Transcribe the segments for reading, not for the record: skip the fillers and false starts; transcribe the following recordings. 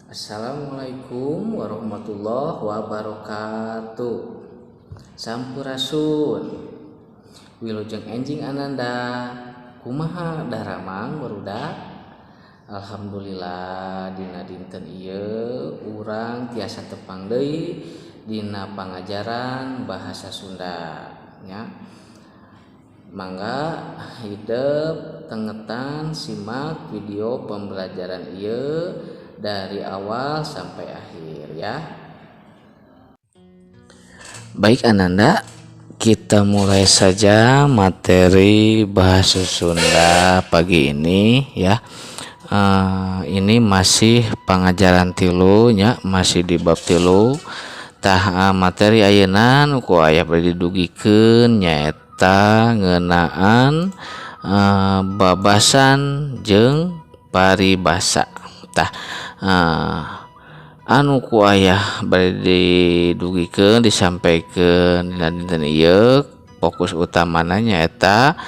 Assalamualaikum warahmatullahi wabarakatuh. Sampurasun. Wilujeng enjing ananda. Kumaha daramang barudak? Alhamdulillah dina dinten ieu urang tiasa tepang deui dina pangajaran bahasa Sunda nya. Mangga hidup tengetan simak video pembelajaran ieu dari awal sampai akhir ya. Baik Ananda, kita mulai saja materi bahasa Sunda pagi ini ya. Ini masih pengajaran tilu nya, masih di bab tilu. Tah materi ayeuna nu ku aya bade didugikeun nyaeta ngeunaan babasan jeung paribasa. Tah anu ku aya bade didugikeun disampaikeun dina dinten ieu fokus utamana nyaeta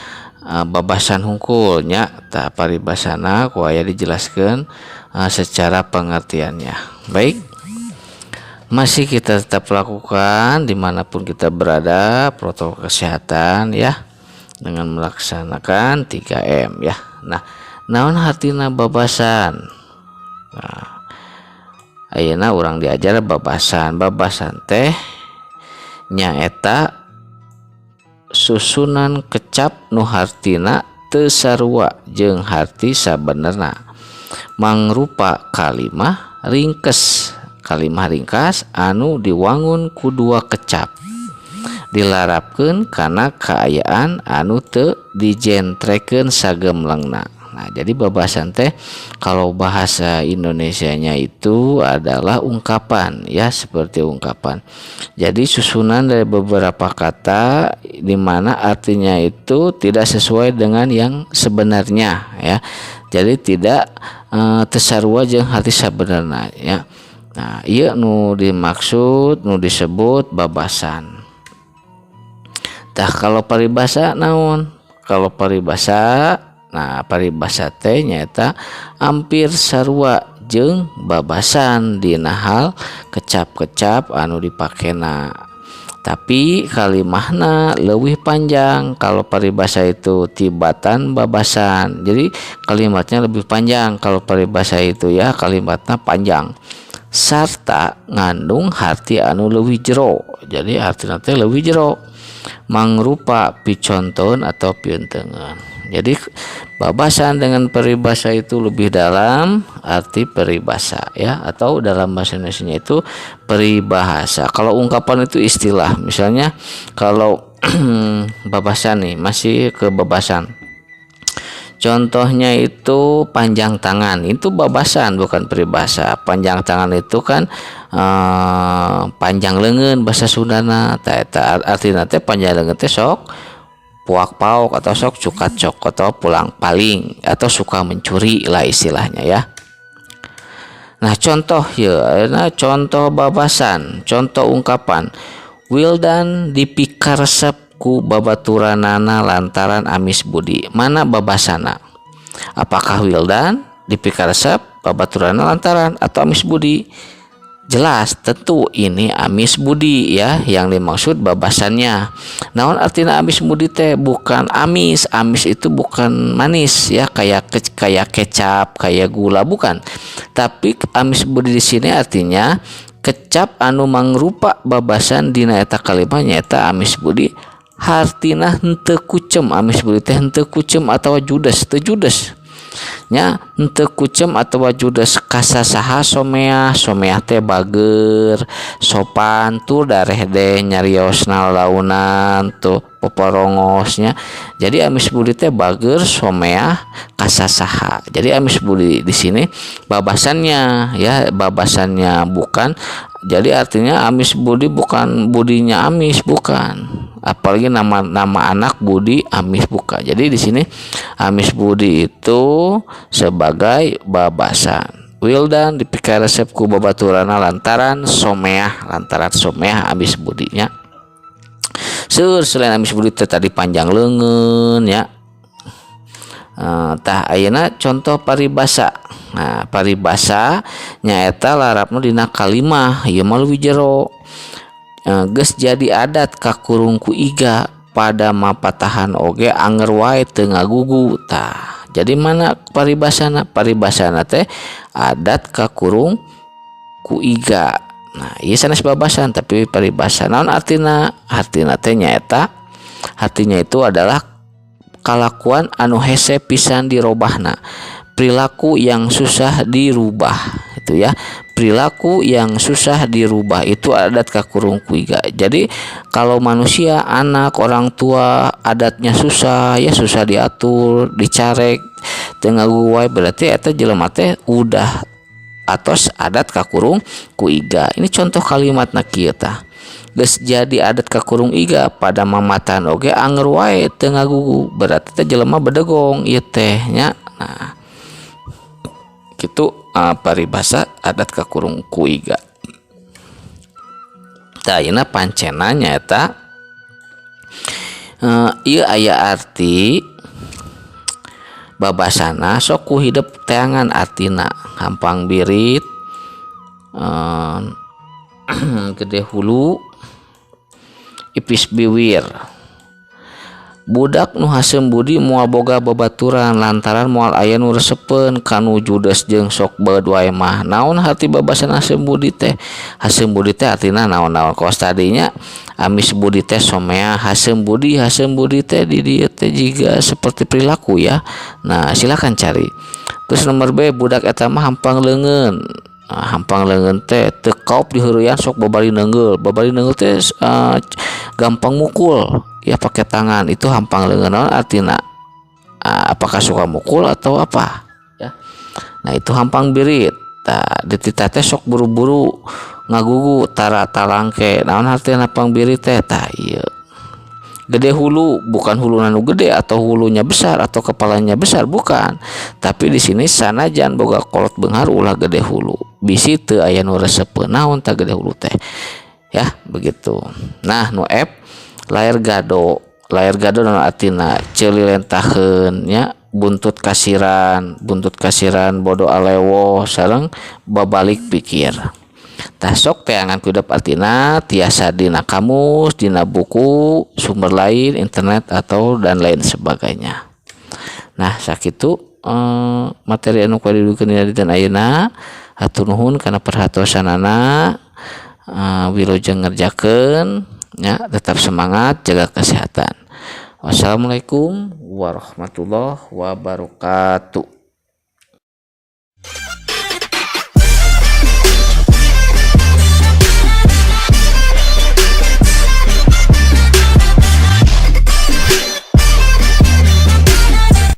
babasan hungkul nya. Tah paribasana ku aya dijelaskeun secara pengertiannya. Baik, masih kita tetap lakukan dimanapun kita berada protokol kesehatan ya, dengan melaksanakan 3M ya. Nah, naon hartina babasan? Nah, ayeuna urang diajar babasan teh nyaeta susunan kecap nu hartina teu sarua jeung harti sabenerna, mangrupa kalimah ringkes anu diwangun ku dua kecap, dilarapkeun kana kaayaan anu teu dijentrekeun sagemlengna. Nah, jadi babasan teh kalau bahasa Indonesianya itu adalah ungkapan ya, seperti ungkapan. Jadi susunan dari beberapa kata di mana artinya itu tidak sesuai dengan yang sebenarnya ya. Jadi tidak tesarua jeung harti sabenerna ya. Nah, ieu nu dimaksud nu disebut babasan. Tah kalau paribasa naon? Kalau paribasa, nah paribasa teh nyaeta hampir sarua jeung babasan dina hal kecap-kecap anu dipakena. Tapi kalimahna leuwih panjang. Kalau paribasa itu tibatan babasan. Jadi kalimatnya lebih panjang kalau paribasa itu ya, kalimatnya panjang. Sarta ngandung harti anu leuwih jero. Jadi artina teh leuwih jero. Mangrupa picontohan atau piunteungan. Jadi babasan dengan peribasa itu lebih dalam arti peribasa ya, atau dalam bahasa Indonesia itu peribahasa. Kalau ungkapan itu istilah. Misalnya kalau babasan nih, masih ke babasan. Contohnya itu panjang tangan, itu babasan bukan peribasa. Panjang tangan itu kan panjang leungeun bahasa Sundana. Eta artina teh panjang leungeun teh sok puak pauk atau sok cukat cok atau pulang paling atau suka mencuri lah istilahnya ya. Nah, contoh ya, contoh babasan, contoh ungkapan. Wildan dipikaresep ku babaturanana lantaran amis budi. Mana babasana? Apakah Wildan dipikaresep babaturanana lantaran atau amis budi? Jelas, tentu ini amis budi ya yang dimaksud babasannya. Naon artina amis budi teh? Bukan amis. Amis itu bukan manis ya, kayak kecap, kayak gula, bukan. Tapi amis budi di sini artinya kecap anu mangrupa babasan dina eta kalimah nyaeta amis budi. Hartina henteu kucem. Amis budi teh henteu kucem atawa judes, teu judes nya, henteu kucem atawa judes. Kasasaha someah teh bager sopan tuh dareh deh nyariosna launan tuh poporongosnya. Jadi amis budi teh bager someah kasasaha. Jadi amis budi di sini babasannya ya, babasannya bukan. Jadi artinya amis budi bukan budinya amis, bukan. Apalagi nama anak budi amis, bukan. Jadi di sini amis budi itu sebagai babasan. Wildan dipikaresep ku babaturana lantaran someah amis budinya. Selain amis budi tadi panjang leungeun ya. Tah ayeuna contoh paribasa. Nah paribasa nyaeta larapna dina kalimah ieu mah leuwih jero. Geus jadi adat kakurung ku iga pada mapatahan oge anger wae teu ngagugu. Tah jadi mana paribasana? Paribasana teh adat kakurung ku iga. Nah ieu sanes babasan tapi paribasa naon artina? Artina teh nyaeta artinya itu adalah kalakuan anu hese pisan dirobahna, perilaku yang susah dirubah itu ya, perilaku yang susah dirubah itu adat kakurung kuiga. Jadi kalau manusia, anak, orang tua adatnya susah ya, susah diatur, dicarek tengah guai, berarti eta jelema teh udah atos adat kakurung kuiga. Ini contoh kalimat kieu tah. Geus jadi adat kakurung iga pada mamatan oge anger wae teu ngagugu, berarti teh jelema bedegong ieu teh nya. Nah kitu paribasa adat kakurung ku iga. Tah ayeuna pancena nyaeta ieu aya arti babasana sok ku hidup teangan, artina hampang birit, gede hulu, ipis biwir. Budak nu haseum budi moal boga babaturan lantaran moal aya nu resepeun kanu judes jeung sok beud wae mah. Naon arti babasan haseum budi teh? Haseum budi teh artina naon-naon kos tadinya amis budi teh somea, haseum budi teh di dieu teh jiga seperti perilaku ya. Nah silakan cari. Terus nomor B, budak eta mah hampang leungeun. Hampang leungeun teh teu kaop diheureuyaan sok babari neungeul teh gampang mukul ya pakai tangan, itu hampang leungeun. Artina apakah suka mukul atau apa ya. Nah itu hampang birit. Tah ditita teh sok buru-buru ngagugu tara talangke. Naon artina hampang birit teh? Tah ieu gede hulu, bukan hulu nanu gede atau hulunya besar atau kepalanya besar, bukan. Tapi di sini sanajan boga kolot beunghar ulah gede hulu, bisi teu aya nu resepeun. Naon tah gede hulu teh? Ya begitu. Nah nu F, lair gado naon artina? Ceulilentaheun nya, buntut kasiran bodo alewo sareng babalik pikir. Tah sok teangan kuidep artina tiasa dina kamus, dina buku, sumber lain, internet atau dan lain sebagainya. Nah sakitu materi anu kudu dikeun ayeuna. Hatur nuhun kana perhatosanana. Wilujeng ngerjakeun nya, tetap semangat, jaga kesehatan. Wassalamualaikum warahmatullahi wabarakatuh.